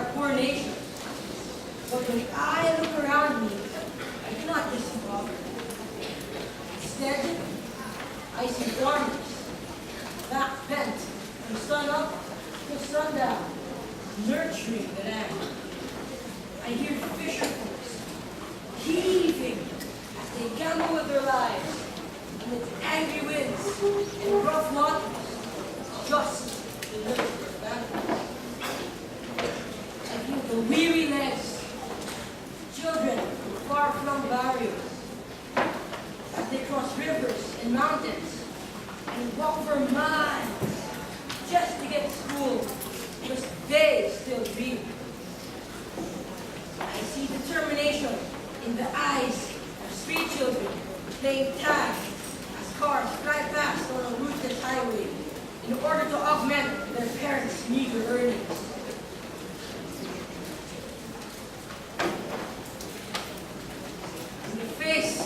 a poor nation. But when I look around me, I do not just see poverty. Instead, I see farmers, back bent from sun up to sundown, nurturing the land. I hear fisher folks heaving as they gamble with their lives amid angry winds and rough waters, just to live for their families. I feel the weary legs, children from far-flung barrios, as they cross rivers and mountains and walk for miles just to get to school, because they still dream. I see determination in the eyes of street children playing tag as cars fly past on a rootless highway in order to augment their parents' meager earnings. In the face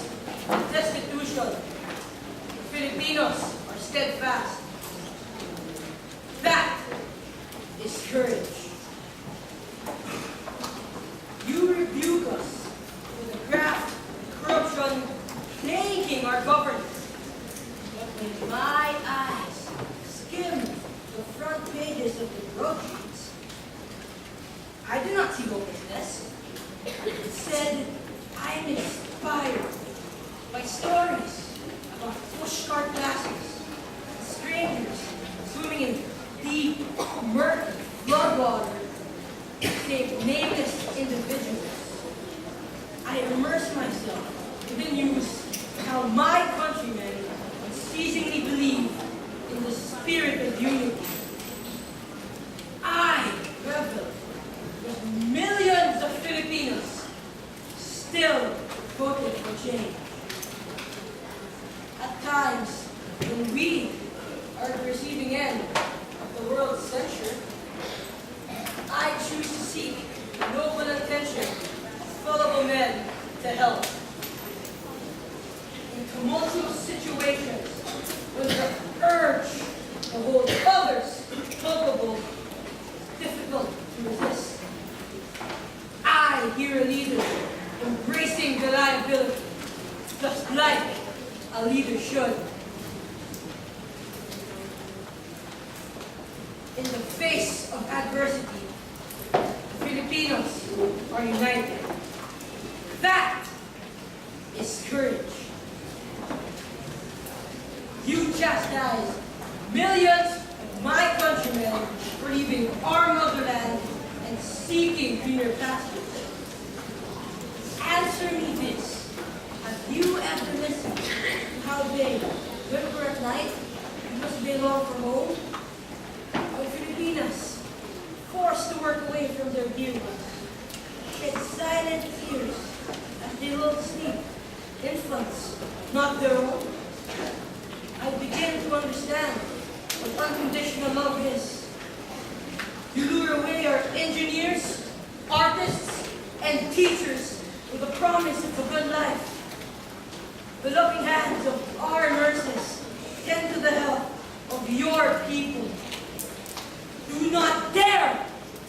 of destitution, the Filipinos are steadfast. That is courage. You rebuke us for the graft and corruption plaguing our government. But when my eyes skim the front pages of the broadsheets, I do not see hopelessness. Instead, I am inspired by stories about pushcart classes and strangers swimming in deep, murky floodwater to save nameless individuals. I immerse myself in the news of how my countrymen unceasingly believe in the spirit of unity. I revel with millions of Filipinos still voting for change. At times, when we are at the receiving end of the world's censure, I choose to seek noble intention of fallible men to help. In tumultuous situations, when the urge to hold others culpable is difficult to resist, I hear a leader embracing the liability, just like a leader should. In the face of adversity, the Filipinos are united. That is courage. You chastise millions of my countrymen for leaving our motherland and seeking greener pastures. Answer me this. Have you ever listened to how they whimper at night because they long for home? When Filipinas, forced to work away from their dear ones, shed silent tears as they lull to sleep, infants, not their own, I begin to understand what unconditional love is. You lure away our engineers, artists, and teachers with the promise of a good life. The loving hands of our nurses tend to the health of your people. Do not dare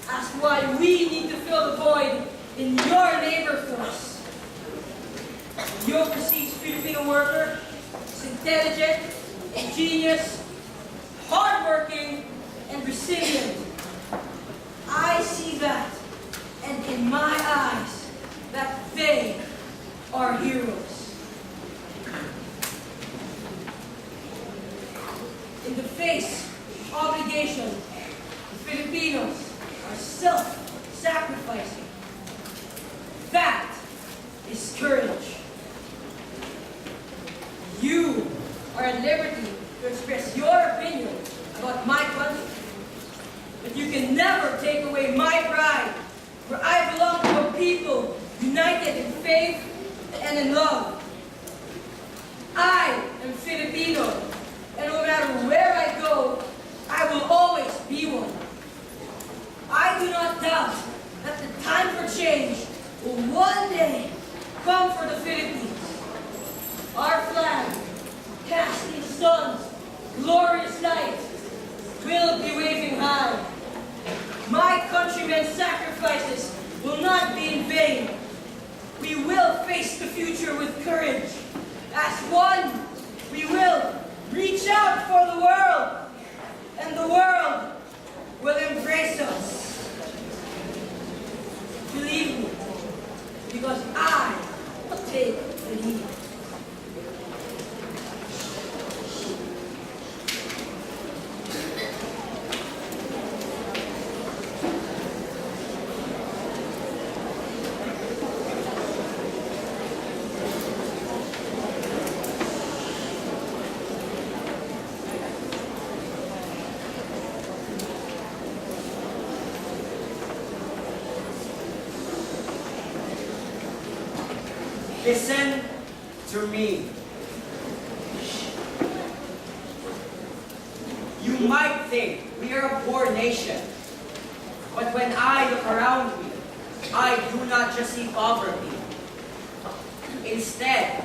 ask why we need to fill the void in your labor force. The overseas Filipino worker is intelligent, ingenious, hardworking, and resilient. I see that, and in my eyes, that they are heroes. In the face of obligation, the Filipinos are self-sacrificing. That is courage. You are at liberty to express your opinion about my country, but you can never take away my pride, for I belong to a people united in faith and in love. I am Filipino, and no matter where I go, I will always be one. I do not doubt that the time for change will one day come for the Philippines. Our flag, casting the sun's glorious light, will be waving high. My countrymen sacrifice vain. We will face the future with courage. As one, we will reach out for the world, and the world will embrace us. Believe me, because I take the lead. Listen to me. You might think we are a poor nation, but when I look around me, I do not just see poverty. Instead,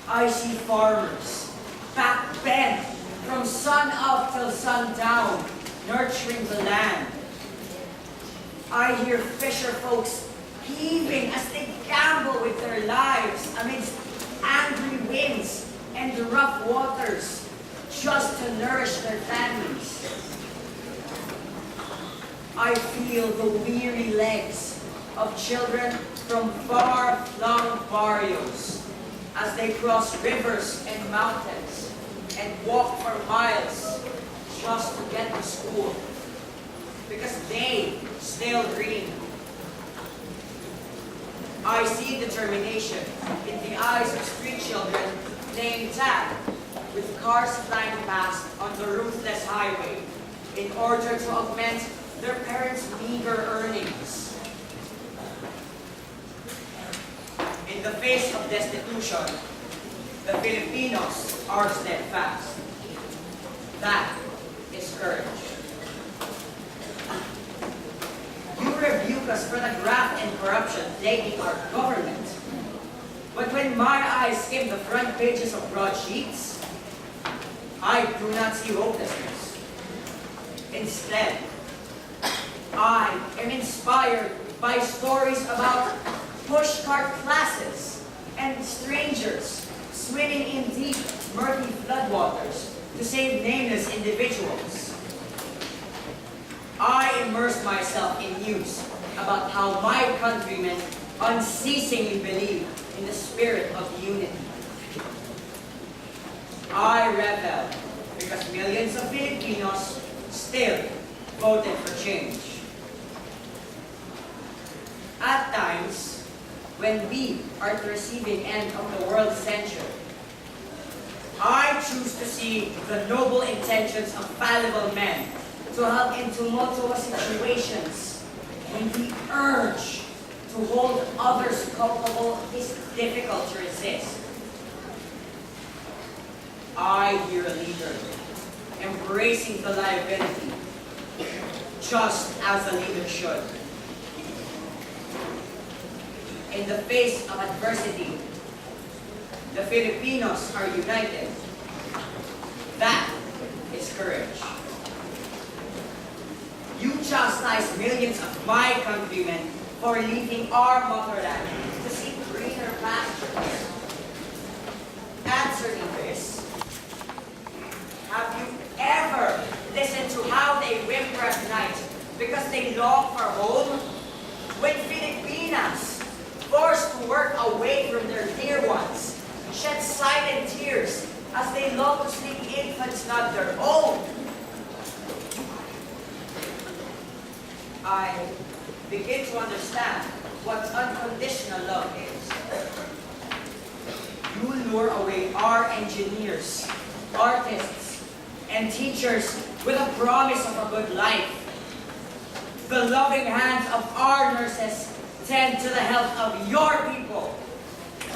I see farmers, back bent from sun up till sundown, nurturing the land. I hear fisher folks heaving as they gamble with their lives amidst angry winds and rough waters just to nourish their families. I feel the weary legs of children from far-flung barrios as they cross rivers and mountains and walk for miles just to get to school because they still dream. I see determination in the eyes of street children playing tag with cars flying past on the ruthless highway in order to augment their parents' meager earnings. In the face of destitution, the Filipinos are steadfast. That is courage. You rebuke us for the graft and corruption plaguing our government. But when my eyes skim the front pages of broadsheets, I do not see hopelessness. Instead, I am inspired by stories about pushcart classes and strangers swimming in deep, murky floodwaters to save nameless individuals. I immerse myself in news about how my countrymen unceasingly believe in the spirit of unity. I revel because millions of Filipinos still voted for change. At times, when we are at the receiving end of the world century, I choose to see the noble intentions of fallible men to help in tumultuous situations when the urge to hold others culpable is difficult to resist. I hear a leader embracing the liability just as a leader should. In the face of adversity, the Filipinos are united. That is courage. You chastise millions of my countrymen for leaving our motherland to seek greener pastures. Answer me this. Have you ever listened to how they whimper at night because they long for home? When Filipinas, forced to work away from their dear ones, shed silent tears as they long to sleep infants not their own. I begin to understand what unconditional love is. You lure away our engineers, artists, and teachers with a promise of a good life. The loving hands of our nurses tend to the health of your people.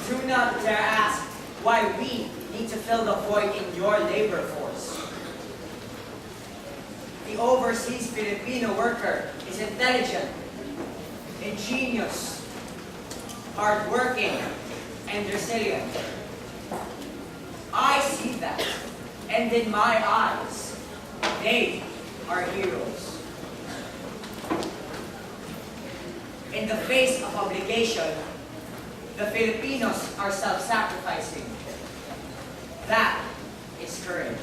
Do not dare ask why we need to fill the void in your labor force. The overseas Filipino worker is intelligent, ingenious, hardworking, and resilient. I see that, and in my eyes, they are heroes. In in the face of obligation, the Filipinos are self-sacrificing. That is courage.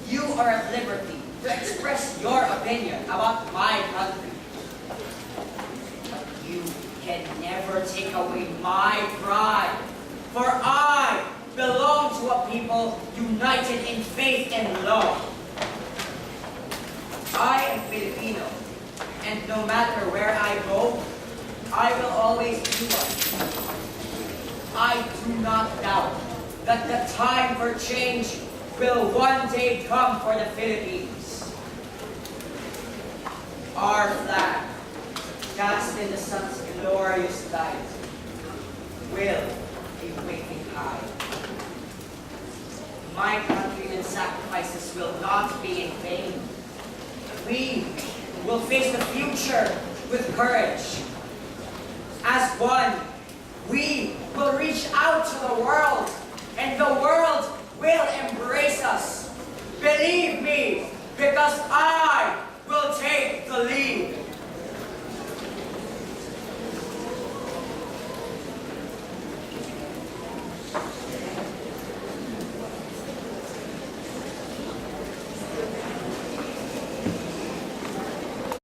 You are at liberty to express your opinion about my country. But you can never take away my pride, for I belong to a people united in faith and love. I am Filipino, and no matter where I go, I will always be one. I do not doubt that the time for change will one day come for the Philippines. Our flag, cast in the sun's glorious light, will be waving high. My countrymen's sacrifices will not be in vain. We will face the future with courage. As one, we will reach out to the world, and the world will embrace us. Believe me, because I